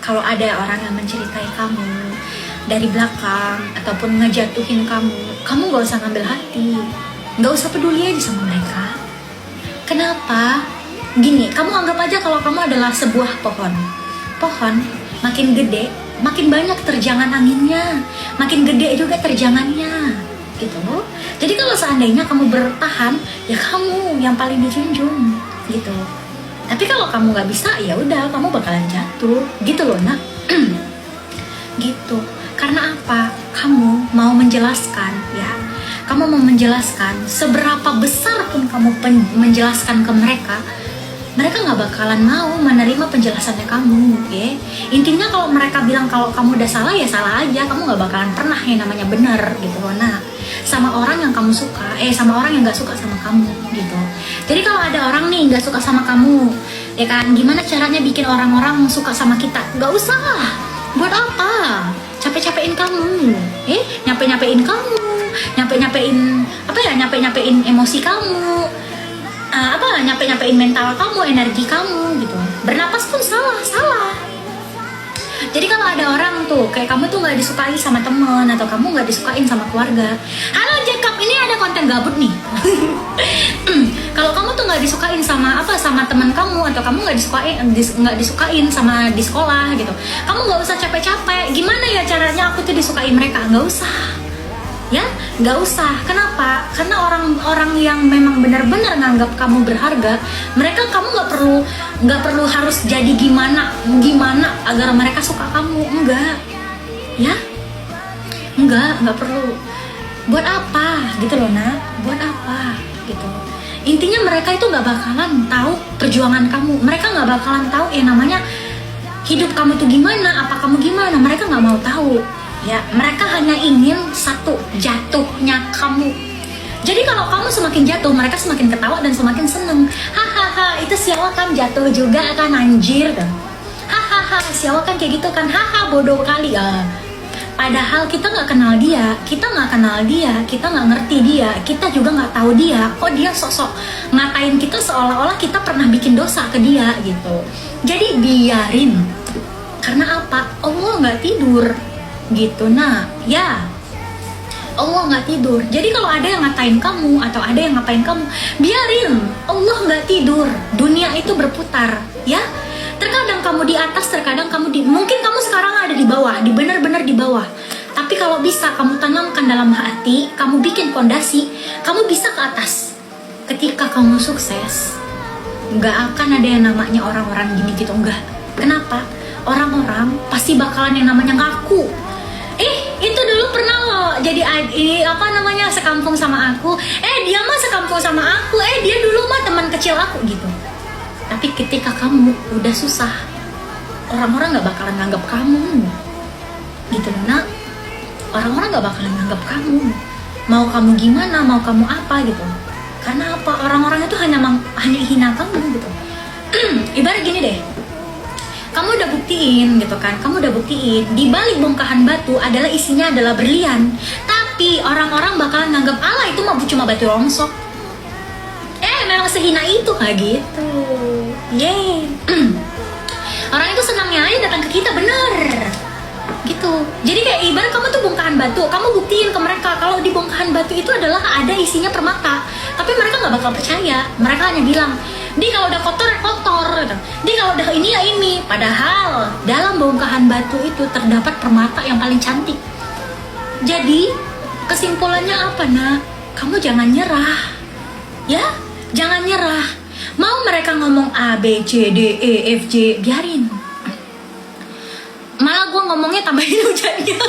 kalau ada orang yang menceritai kamu dari belakang ataupun ngejatuhin kamu gak usah ngambil hati, gak usah peduli aja sama mereka. Kenapa? Gini, kamu anggap aja kalau kamu adalah sebuah pohon. Makin gede, makin banyak terjangan anginnya, makin gede juga terjangannya, gitu. Jadi kalau seandainya kamu bertahan, ya kamu yang paling dijunjung, gitu. Tapi kalau kamu nggak bisa, ya udah, kamu bakalan jatuh, gitu loh, nak. Gitu. Karena apa? Kamu mau menjelaskan, ya. Kamu mau menjelaskan seberapa besar pun kamu menjelaskan ke mereka, mereka nggak bakalan mau menerima penjelasannya kamu, ya. Intinya kalau mereka bilang kalau kamu udah salah, ya salah aja. Kamu nggak bakalan pernah yang namanya benar, gitu loh, nah. Sama orang yang kamu suka, sama orang yang nggak suka sama kamu, gitu. Jadi kalau ada orang nih nggak suka sama kamu, ya kan, gimana caranya bikin orang-orang suka sama kita? Nggak usah. Buat apa? Capek-capein kamu, nyampe-nyampein kamu, nyampe-nyampein emosi kamu, nyampe-nyampein mental kamu, energi kamu, gitu. Bernapas pun salah. Jadi kalau ada orang tuh kayak kamu tuh nggak disukai sama temen, atau kamu nggak disukain sama keluarga, halo Jacob, ini ada konten gabut nih. Kalau kamu tuh nggak disukain sama teman kamu, atau kamu nggak disukain sama di sekolah, gitu, kamu nggak usah capek-capek. Gimana ya caranya aku tuh disukai mereka? Nggak usah. Ya, nggak usah. Kenapa? Karena orang-orang yang memang benar-benar nganggap kamu berharga, kamu nggak perlu harus jadi gimana agar mereka suka kamu. Enggak, ya, nggak perlu. Buat apa? Gitu loh, nak. Buat apa? Gitu. Intinya mereka itu nggak bakalan tahu perjuangan kamu. Mereka nggak bakalan tahu yang namanya hidup kamu tuh gimana, apa kamu gimana. Mereka nggak mau tahu. Ya, mereka hanya ingin satu, jatuhnya kamu. Jadi kalau kamu semakin jatuh, mereka semakin ketawa dan semakin seneng. Hahaha, itu siapa kan jatuh juga kan, anjir kan. Hahaha, siapa kan kayak gitu kan. Haha, bodoh kali ya. Padahal kita nggak kenal dia, kita nggak ngerti dia, kita juga nggak tahu dia. Kok dia sok-sok ngatain kita seolah-olah kita pernah bikin dosa ke dia, gitu. Jadi biarin. Karena apa? Allah nggak tidur, gitu. Nah, ya, Allah nggak tidur. Jadi kalau ada yang ngatain kamu atau ada yang ngapain kamu, biarin. Allah nggak tidur. Dunia itu berputar, ya. Terkadang kamu di atas, terkadang kamu mungkin kamu sekarang ada di bawah, benar-benar di bawah. Tapi kalau bisa kamu tanamkan dalam hati, kamu bikin fondasi, kamu bisa ke atas. Ketika kamu sukses, nggak akan ada yang namanya orang-orang gini gitu, enggak. Kenapa? Orang-orang pasti bakalan yang namanya ngaku. Itu dulu pernah loh jadi sekampung sama aku. Dia mah sekampung sama aku. Dia dulu mah teman kecil aku, gitu. Tapi ketika kamu udah susah, orang-orang gak bakalan nganggap kamu, gitu loh, nak. Orang-orang gak bakalan nganggap kamu. Mau kamu gimana, mau kamu apa, gitu. Karena apa? Orang-orang itu hanya hina kamu, gitu. Ibarat gini deh, kamu udah buktiin, gitu kan, di balik bongkahan batu isinya adalah berlian. Tapi orang-orang bakalan nganggap, ala itu mah cuma batu rongsok. Memang sehina itu, kayak gitu. Orang itu senangnya aja datang ke kita, bener, gitu. Jadi kayak ibarat kamu tuh bongkahan batu, kamu buktiin ke mereka kalau di bongkahan batu itu adalah ada isinya permata. Tapi mereka nggak bakal percaya. Mereka hanya bilang, di kalau udah kotor, gitu. Di kalau udah ini ya ini. Padahal dalam bongkahan batu itu terdapat permata yang paling cantik. Jadi kesimpulannya apa, nak? Kamu jangan nyerah, ya. Jangan nyerah. Mau mereka ngomong A, B, C, D, E, F, G, biarin. Malah gue ngomongnya tambahin hujannya.